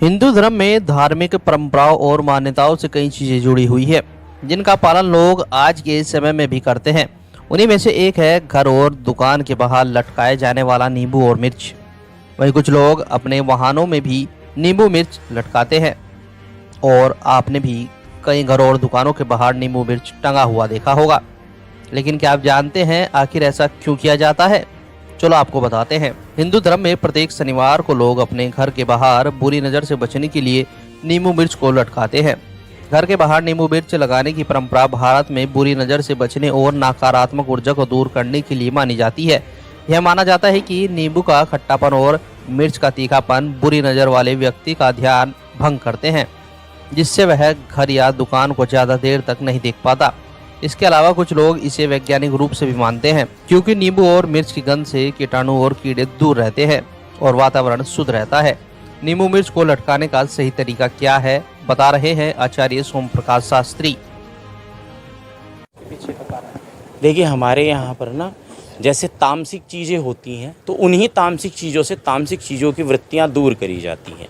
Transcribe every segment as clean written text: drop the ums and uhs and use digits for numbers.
हिंदू धर्म में धार्मिक परंपराओं और मान्यताओं से कई चीजें जुड़ी हुई है, जिनका पालन लोग आज के समय में भी करते हैं। उन्हीं में से एक है घर और दुकान के बाहर लटकाए जाने वाला नींबू और मिर्च। वहीं कुछ लोग अपने वाहनों में भी नींबू मिर्च लटकाते हैं और आपने भी कई घरों और दुकानों के बाहर नींबू मिर्च टंगा हुआ देखा होगा। लेकिन क्या आप जानते हैं आखिर ऐसा क्यों किया जाता है? चलो आपको बताते हैं। हिंदू धर्म में प्रत्येक शनिवार को लोग अपने घर के बाहर बुरी नज़र से बचने के लिए नींबू मिर्च को लटकाते हैं। घर के बाहर नींबू मिर्च लगाने की परंपरा भारत में बुरी नज़र से बचने और नकारात्मक ऊर्जा को दूर करने के लिए मानी जाती है। यह माना जाता है कि नींबू का खट्टापन और मिर्च का तीखापन बुरी नज़र वाले व्यक्ति का ध्यान भंग करते हैं, जिससे वह घर या दुकान को ज़्यादा देर तक नहीं देख पाता। इसके अलावा कुछ लोग इसे वैज्ञानिक रूप से भी मानते हैं, क्योंकि नींबू और मिर्च की गंध से कीटाणु और कीड़े दूर रहते हैं और वातावरण शुद्ध रहता है। नींबू मिर्च को लटकाने का सही तरीका क्या है, बता रहे हैं आचार्य सोम प्रकाश शास्त्री। देखिए, हमारे यहाँ पर ना जैसे तामसिक चीज़ें होती हैं तो उन्हीं तामसिक चीज़ों से तामसिक चीज़ों की वृत्तियाँ दूर करी जाती हैं।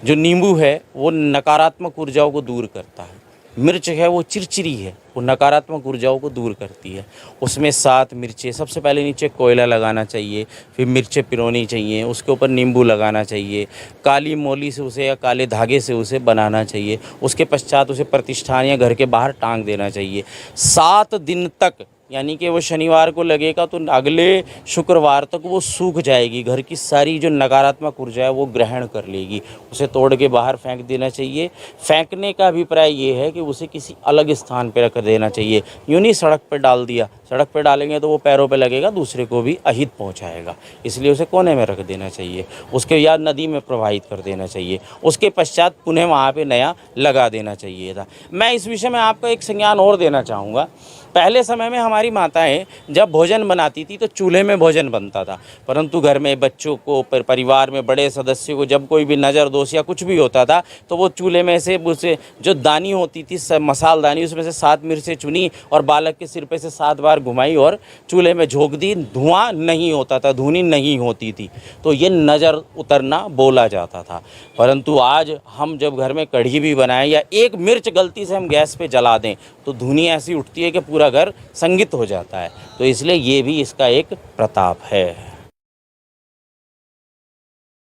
जो नींबू है वो नकारात्मक ऊर्जाओं को दूर करता है, मिर्च है वो चिरचिरी है, वो नकारात्मक ऊर्जाओं को दूर करती है। उसमें 7 मिर्चें, सबसे पहले नीचे कोयला लगाना चाहिए, फिर मिर्चें पिरोनी चाहिए, उसके ऊपर नींबू लगाना चाहिए, काली मोली से उसे या काले धागे से उसे बनाना चाहिए। उसके पश्चात उसे प्रतिष्ठान या घर के बाहर टांग देना चाहिए। 7 दिन तक, यानी कि वो शनिवार को लगेगा तो अगले शुक्रवार तक वो सूख जाएगी। घर की सारी जो नकारात्मक ऊर्जा है वो ग्रहण कर लेगी। उसे तोड़ के बाहर फेंक देना चाहिए। फेंकने का अभिप्राय ये है कि उसे किसी अलग स्थान पर रख देना चाहिए। यूँ नहीं सड़क पर डाल दिया, सड़क पर डालेंगे तो वो पैरों पे लगेगा, दूसरे को भी अहित पहुंचाएगा। इसलिए उसे कोने में रख देना चाहिए, उसके या नदी में प्रवाहित कर देना चाहिए। उसके पश्चात पुनः वहाँ पे नया लगा देना चाहिए था। मैं इस विषय में आपको एक संज्ञान और देना चाहूँगा। पहले समय में हमारी माताएं जब भोजन बनाती थी तो चूल्हे में भोजन बनता था, परंतु घर में बच्चों को, परिवार में बड़े सदस्यों को जब कोई भी नज़र दोष या कुछ भी होता था तो वो चूल्हे में से उसे जो दानी होती थी, मसाल दानी, उसमें से 7 मिर्चें चुनी और बालक के सिर पे से 7 बार घुमाई और चूल्हे में झोंक दी। धुआं नहीं होता था, धुनी नहीं होती थी, तो ये नज़र उतरना बोला जाता था। परंतु आज हम जब घर में कढ़ी भी बनाएं या एक मिर्च गलती से हम गैस पे जला दें तो धुनी ऐसी उठती है कि पूरा घर संगीत हो जाता है। तो इसलिए ये भी इसका एक प्रताप है।